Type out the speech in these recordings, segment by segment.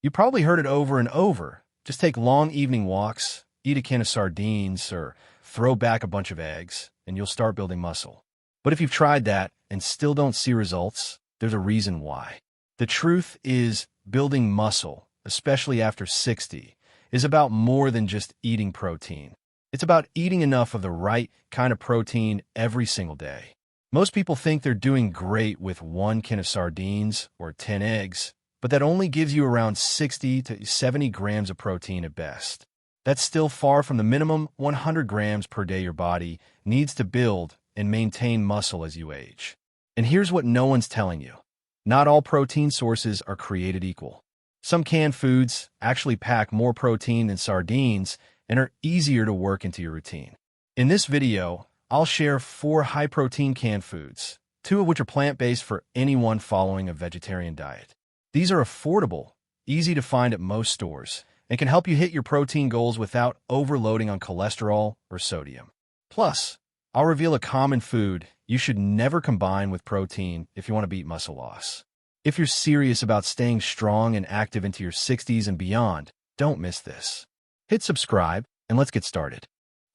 You probably heard it over and over. Just take long evening walks, eat a can of sardines, or throw back a bunch of eggs, and you'll start building muscle. But if you've tried that and still don't see results, there's a reason why. The truth is, building muscle, especially after 60, is about more than just eating protein. It's about eating enough of the right kind of protein every single day. Most people think they're doing great with 1 can of sardines or 10 eggs, but that only gives you around 60 to 70 grams of protein at best. That's still far from the minimum 100 grams per day your body needs to build and maintain muscle as you age. And here's what no one's telling you. Not all protein sources are created equal. Some canned foods actually pack more protein than sardines and are easier to work into your routine. In this video, I'll share 4 high-protein canned foods, 2 of which are plant-based for anyone following a vegetarian diet. These are affordable, easy to find at most stores, and can help you hit your protein goals without overloading on cholesterol or sodium. Plus, I'll reveal a common food you should never combine with protein if you want to beat muscle loss. If you're serious about staying strong and active into your 60s and beyond, don't miss this. Hit subscribe, and let's get started.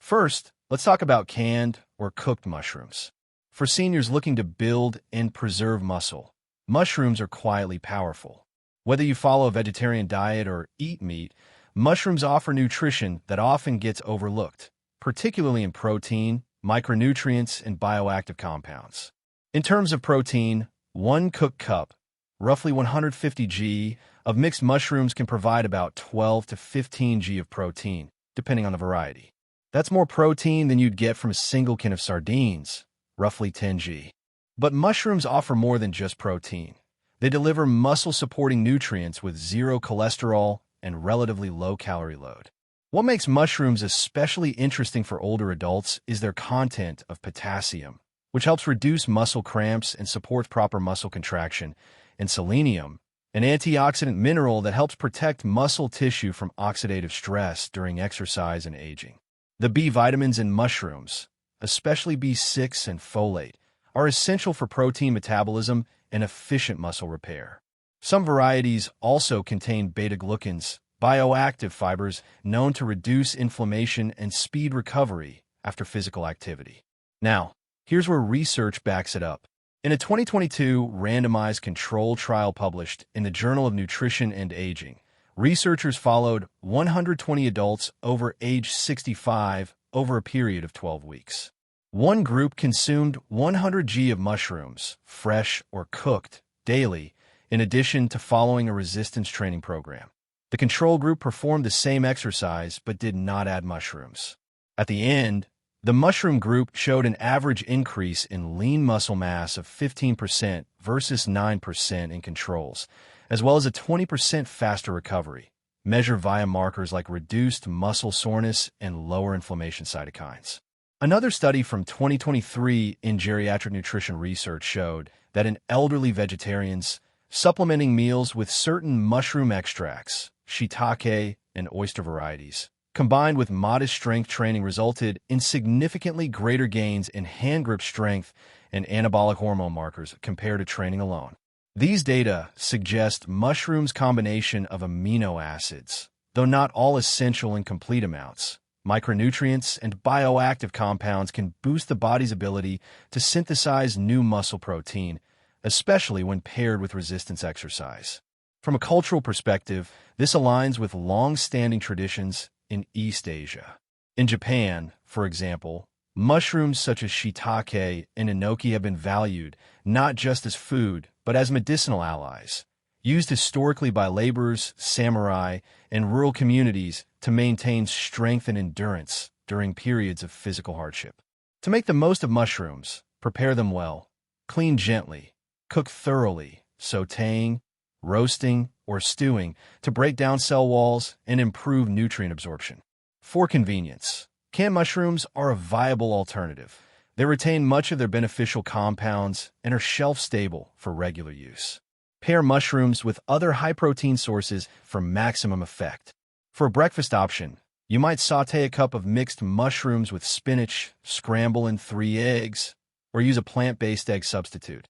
First, let's talk about canned or cooked mushrooms. For seniors looking to build and preserve muscle, mushrooms are quietly powerful. Whether you follow a vegetarian diet or eat meat, mushrooms offer nutrition that often gets overlooked, particularly in protein, micronutrients, and bioactive compounds. In terms of protein, 1 cooked cup, roughly 150 g, of mixed mushrooms can provide about 12 to 15 g of protein, depending on the variety. That's more protein than you'd get from a single can of sardines, roughly 10 g. But mushrooms offer more than just protein. They deliver muscle-supporting nutrients with 0 cholesterol and relatively low calorie load. What makes mushrooms especially interesting for older adults is their content of potassium, which helps reduce muscle cramps and supports proper muscle contraction, and selenium, an antioxidant mineral that helps protect muscle tissue from oxidative stress during exercise and aging. The B vitamins in mushrooms, especially B6 and folate, are essential for protein metabolism and efficient muscle repair. Some varieties also contain beta-glucans, bioactive fibers known to reduce inflammation and speed recovery after physical activity. Now, here's where research backs it up. In a 2022 randomized control trial published in the Journal of Nutrition and Aging, researchers followed 120 adults over age 65 over a period of 12 weeks. One group consumed 100 g of mushrooms, fresh or cooked, daily, in addition to following a resistance training program. The control group performed the same exercise but did not add mushrooms. At the end, the mushroom group showed an average increase in lean muscle mass of 15% versus 9% in controls, as well as a 20% faster recovery, measured via markers like reduced muscle soreness and lower inflammation cytokines. Another study from 2023 in geriatric nutrition research showed that in elderly vegetarians, supplementing meals with certain mushroom extracts, shiitake and oyster varieties, combined with modest strength training resulted in significantly greater gains in hand grip strength and anabolic hormone markers compared to training alone. These data suggest mushrooms' combination of amino acids, though not all essential in complete amounts, micronutrients, and bioactive compounds can boost the body's ability to synthesize new muscle protein, especially when paired with resistance exercise. From a cultural perspective, this aligns with long-standing traditions in East Asia. In Japan, for example, mushrooms such as shiitake and enoki have been valued not just as food, but as medicinal allies, used historically by laborers, samurai, and rural communities to maintain strength and endurance during periods of physical hardship. To make the most of mushrooms, prepare them well, clean gently, cook thoroughly, sautéing, roasting, or stewing to break down cell walls and improve nutrient absorption. For convenience, canned mushrooms are a viable alternative. They retain much of their beneficial compounds and are shelf-stable for regular use. Pair mushrooms with other high-protein sources for maximum effect. For a breakfast option, you might sauté a cup of mixed mushrooms with spinach, scramble in 3 eggs, or use a plant-based egg substitute,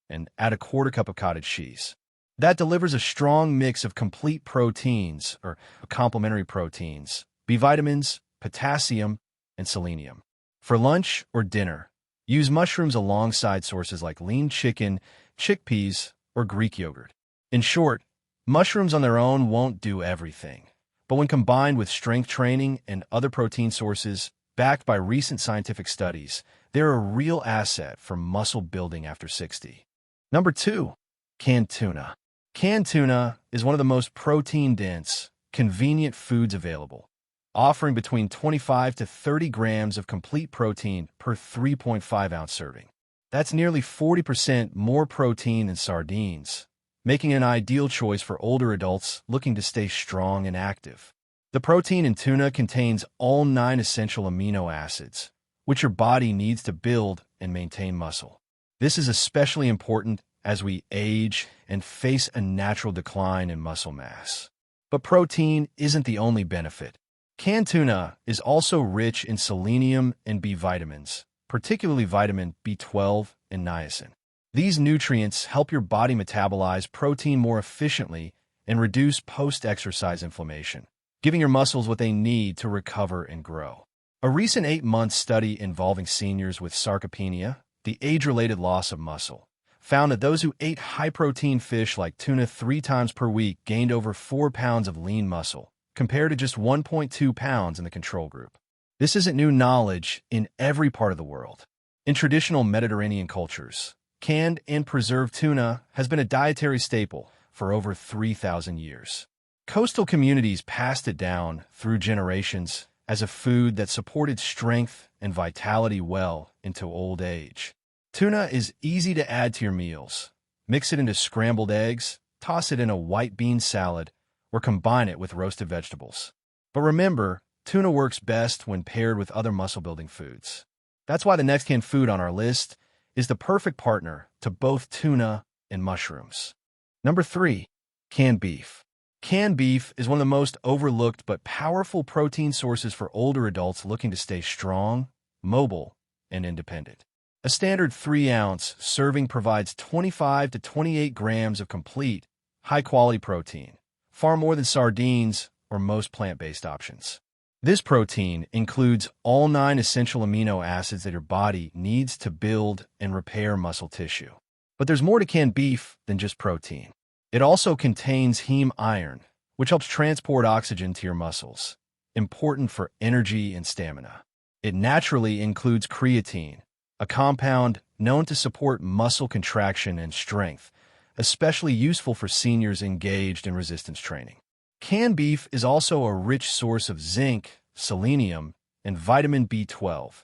and add a 1/4 cup of cottage cheese. that delivers a strong mix of complete proteins, or complementary proteins, B vitamins, potassium, and selenium. For lunch or dinner, use mushrooms alongside sources like lean chicken, chickpeas, or Greek yogurt. In short, mushrooms on their own won't do everything, but when combined with strength training and other protein sources backed by recent scientific studies, they're a real asset for muscle building after 60. Number 2, canned tuna. Canned tuna is one of the most protein-dense, convenient foods available, offering between 25 to 30 grams of complete protein per 3.5-ounce serving. That's nearly 40% more protein than sardines, making it an ideal choice for older adults looking to stay strong and active. The protein in tuna contains all 9 essential amino acids, which your body needs to build and maintain muscle. This is especially important as we age and face a natural decline in muscle mass. But protein isn't the only benefit. Canned tuna is also rich in selenium and B vitamins, particularly vitamin B12 and niacin. These nutrients help your body metabolize protein more efficiently and reduce post-exercise inflammation, giving your muscles what they need to recover and grow. A recent 8-month study involving seniors with sarcopenia, the age-related loss of muscle, found that those who ate high-protein fish like tuna 3 times per week gained over 4 pounds of lean muscle, compared to just 1.2 pounds in the control group. This isn't new knowledge in every part of the world. In traditional Mediterranean cultures, canned and preserved tuna has been a dietary staple for over 3,000 years. Coastal communities passed it down through generations as a food that supported strength and vitality well into old age. Tuna is easy to add to your meals. Mix it into scrambled eggs, toss it in a white bean salad, or combine it with roasted vegetables. But remember, tuna works best when paired with other muscle-building foods. That's why the next canned food on our list is the perfect partner to both tuna and mushrooms. Number 3, canned beef. Canned beef is one of the most overlooked but powerful protein sources for older adults looking to stay strong, mobile, and independent. A standard 3-ounce serving provides 25 to 28 grams of complete, high-quality protein, far more than sardines or most plant-based options. This protein includes all 9 essential amino acids that your body needs to build and repair muscle tissue. But there's more to canned beef than just protein. It also contains heme iron, which helps transport oxygen to your muscles, important for energy and stamina. It naturally includes creatine, a compound known to support muscle contraction and strength, especially useful for seniors engaged in resistance training. Canned beef is also a rich source of zinc, selenium, and vitamin B12,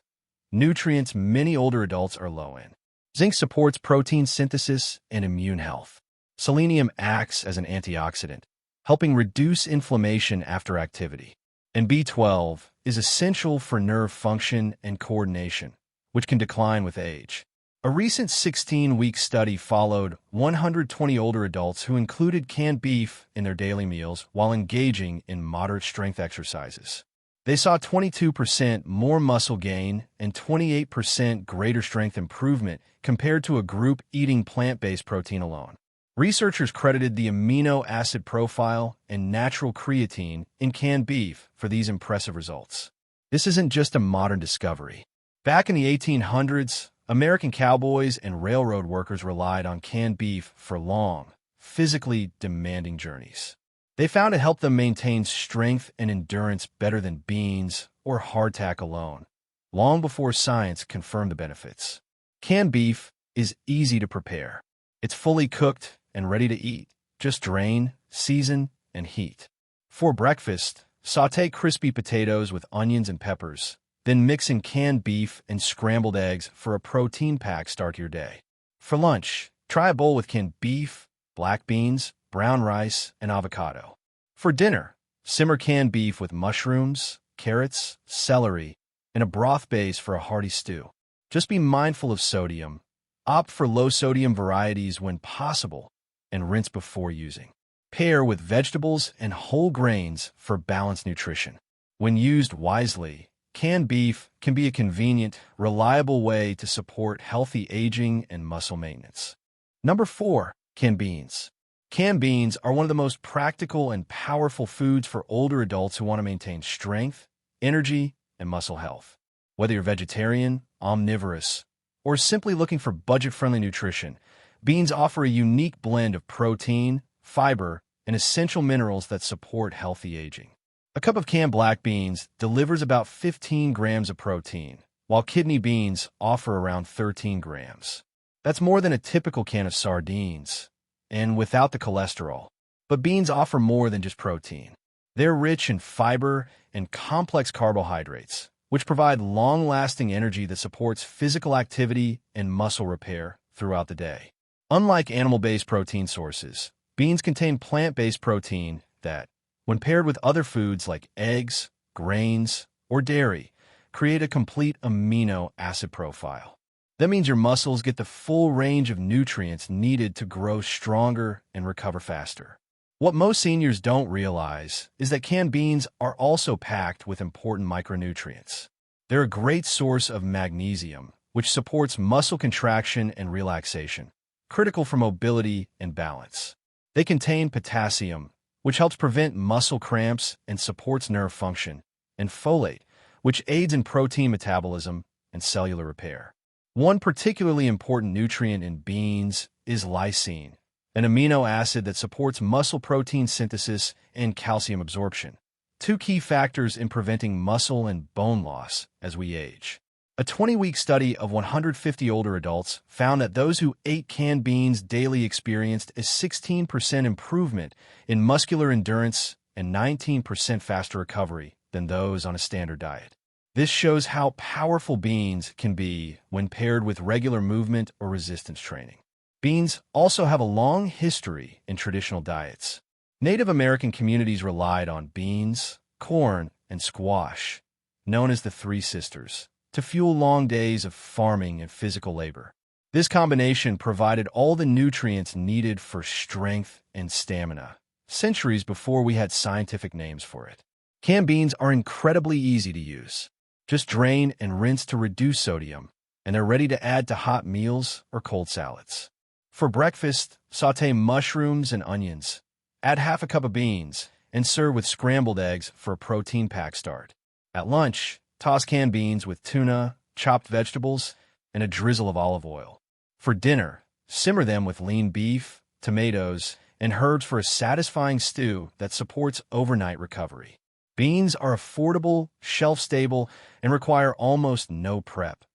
nutrients many older adults are low in. Zinc supports protein synthesis and immune health. Selenium acts as an antioxidant, helping reduce inflammation after activity. And B12 is essential for nerve function and coordination, which can decline with age. A recent 16-week study followed 120 older adults who included canned beef in their daily meals while engaging in moderate strength exercises. They saw 22% more muscle gain and 28% greater strength improvement compared to a group eating plant-based protein alone. Researchers credited the amino acid profile and natural creatine in canned beef for these impressive results. This isn't just a modern discovery. Back in the 1800s, American cowboys and railroad workers relied on canned beef for long, physically demanding journeys. They found it helped them maintain strength and endurance better than beans or hardtack alone, long before science confirmed the benefits. Canned beef is easy to prepare. It's fully cooked and ready to eat. Just drain, season, and heat. For breakfast, sauté crispy potatoes with onions and peppers, then mix in canned beef and scrambled eggs for a protein-packed start to your day. For lunch, try a bowl with canned beef, black beans, brown rice, and avocado. For dinner, simmer canned beef with mushrooms, carrots, celery, and a broth base for a hearty stew. Just be mindful of sodium. Opt for low-sodium varieties when possible, and rinse before using. Pair with vegetables and whole grains for balanced nutrition. When used wisely, canned beef can be a convenient, reliable way to support healthy aging and muscle maintenance. Number 4, canned beans. Canned beans are one of the most practical and powerful foods for older adults who want to maintain strength, energy, and muscle health. Whether you're vegetarian, omnivorous, or simply looking for budget-friendly nutrition, beans offer a unique blend of protein, fiber, and essential minerals that support healthy aging. A cup of canned black beans delivers about 15 grams of protein, while kidney beans offer around 13 grams. That's more than a typical can of sardines, and without the cholesterol. But beans offer more than just protein. They're rich in fiber and complex carbohydrates, which provide long-lasting energy that supports physical activity and muscle repair throughout the day. Unlike animal-based protein sources, beans contain plant-based protein that, when paired with other foods like eggs, grains, or dairy, create a complete amino acid profile. That means your muscles get the full range of nutrients needed to grow stronger and recover faster. What most seniors don't realize is that canned beans are also packed with important micronutrients. They're a great source of magnesium, which supports muscle contraction and relaxation, critical for mobility and balance. They contain potassium, which helps prevent muscle cramps and supports nerve function, and folate, which aids in protein metabolism and cellular repair. One particularly important nutrient in beans is lysine, an amino acid that supports muscle protein synthesis and calcium absorption, two key factors in preventing muscle and bone loss as we age. A 20-week study of 150 older adults found that those who ate canned beans daily experienced a 16% improvement in muscular endurance and 19% faster recovery than those on a standard diet. This shows how powerful beans can be when paired with regular movement or resistance training. Beans also have a long history in traditional diets. Native American communities relied on beans, corn, and squash, known as the Three Sisters, to fuel long days of farming and physical labor. This combination provided all the nutrients needed for strength and stamina, centuries before we had scientific names for it. Canned beans are incredibly easy to use. Just drain and rinse to reduce sodium, and they're ready to add to hot meals or cold salads. For breakfast, sauté mushrooms and onions. Add half a cup of beans, and serve with scrambled eggs for a protein-packed start. At lunch, toss canned beans with tuna, chopped vegetables, and a drizzle of olive oil. For dinner, simmer them with lean beef, tomatoes, and herbs for a satisfying stew that supports overnight recovery. Beans are affordable, shelf-stable, and require almost no prep,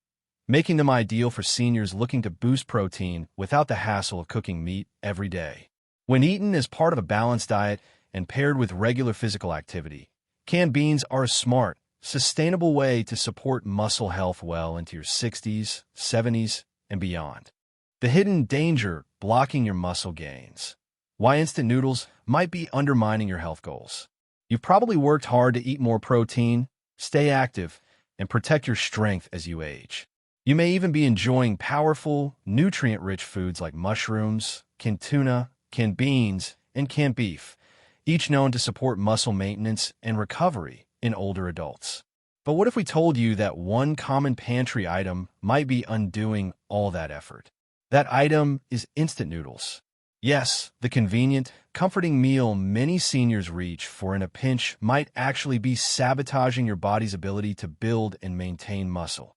making them ideal for seniors looking to boost protein without the hassle of cooking meat every day. When eaten as part of a balanced diet and paired with regular physical activity, canned beans are a smart, sustainable way to support muscle health well into your 60s, 70s, and beyond. The hidden danger blocking your muscle gains. Why instant noodles might be undermining your health goals. You've probably worked hard to eat more protein, stay active, and protect your strength as you age. You may even be enjoying powerful, nutrient-rich foods like mushrooms, canned tuna, canned beans, and canned beef, each known to support muscle maintenance and recovery in older adults. But what if we told you that one common pantry item might be undoing all that effort? That item is instant noodles. Yes, the convenient, comforting meal many seniors reach for in a pinch might actually be sabotaging your body's ability to build and maintain muscle,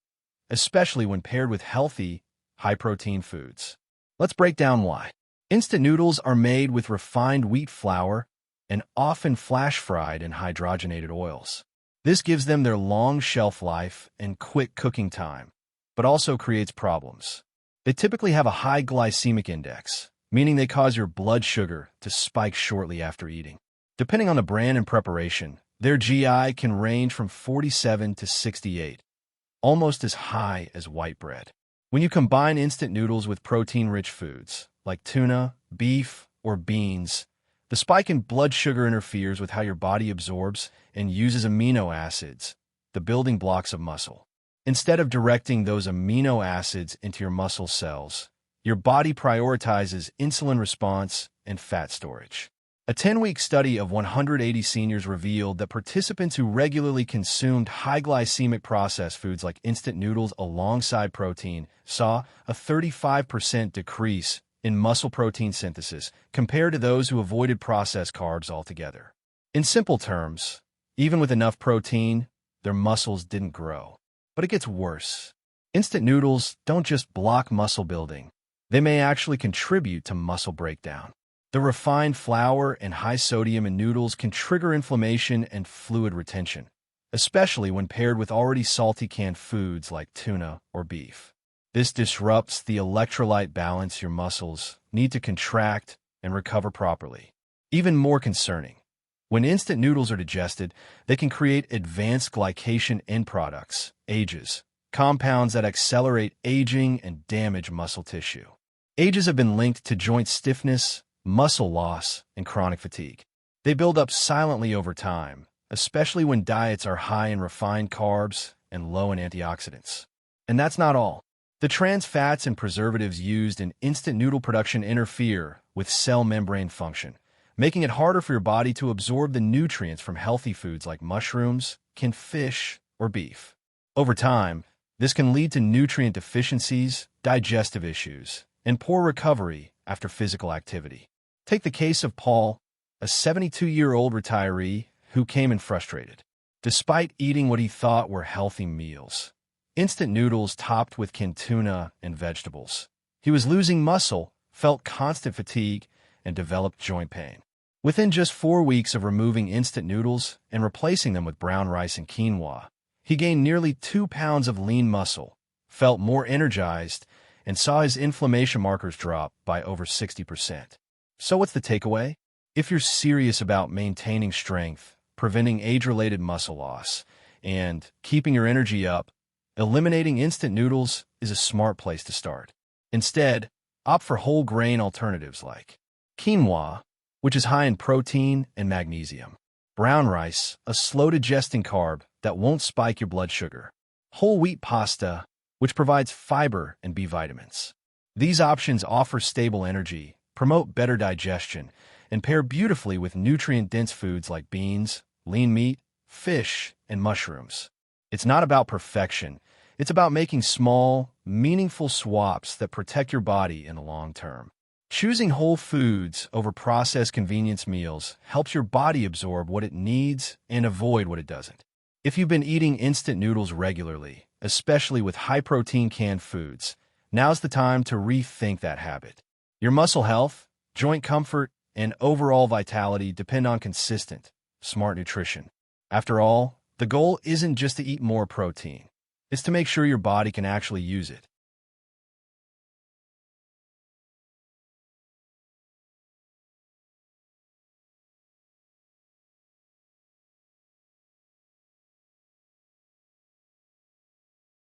especially when paired with healthy, high-protein foods. Let's break down why. Instant noodles are made with refined wheat flour and often flash-fried in hydrogenated oils. This gives them their long shelf life and quick cooking time, but also creates problems. They typically have a high glycemic index, meaning they cause your blood sugar to spike shortly after eating. Depending on the brand and preparation, their GI can range from 47 to 68, almost as high as white bread. When you combine instant noodles with protein-rich foods, like tuna, beef, or beans, the spike in blood sugar interferes with how your body absorbs and uses amino acids, the building blocks of muscle. Instead of directing those amino acids into your muscle cells, your body prioritizes insulin response and fat storage. A 10-week study of 180 seniors revealed that participants who regularly consumed high-glycemic processed foods like instant noodles alongside protein saw a 35% decrease in muscle protein synthesis compared to those who avoided processed carbs altogether. In simple terms, even with enough protein, their muscles didn't grow. But it gets worse. Instant noodles don't just block muscle building. They may actually contribute to muscle breakdown. The refined flour and high sodium in noodles can trigger inflammation and fluid retention, especially when paired with already salty canned foods like tuna or beef. This disrupts the electrolyte balance your muscles need to contract and recover properly. Even more concerning, when instant noodles are digested, they can create advanced glycation end products, AGEs, compounds that accelerate aging and damage muscle tissue. AGEs have been linked to joint stiffness, muscle loss, and chronic fatigue. They build up silently over time, especially when diets are high in refined carbs and low in antioxidants. And that's not all. The trans fats and preservatives used in instant noodle production interfere with cell membrane function, making it harder for your body to absorb the nutrients from healthy foods like mushrooms, canned fish, or beef. Over time, this can lead to nutrient deficiencies, digestive issues, and poor recovery after physical activity. Take the case of Paul, a 72-year-old retiree who came in frustrated. Despite eating what he thought were healthy meals, instant noodles topped with canned tuna and vegetables, he was losing muscle, felt constant fatigue, and developed joint pain. Within just 4 weeks of removing instant noodles and replacing them with brown rice and quinoa, he gained nearly 2 pounds of lean muscle, felt more energized, and saw his inflammation markers drop by over 60%. So what's the takeaway? If you're serious about maintaining strength, preventing age-related muscle loss, and keeping your energy up, eliminating instant noodles is a smart place to start. Instead, opt for whole grain alternatives like quinoa, which is high in protein and magnesium, brown rice, a slow-digesting carb that won't spike your blood sugar, whole wheat pasta, which provides fiber and B vitamins. These options offer stable energy, promote better digestion, and pair beautifully with nutrient-dense foods like beans, lean meat, fish, and mushrooms. It's not about perfection. It's about making small, meaningful swaps that protect your body in the long term. Choosing whole foods over processed convenience meals helps your body absorb what it needs and avoid what it doesn't. If you've been eating instant noodles regularly, especially with high-protein canned foods, now's the time to rethink that habit. Your muscle health, joint comfort, and overall vitality depend on consistent, smart nutrition. After all, the goal isn't just to eat more protein. It's to make sure your body can actually use it,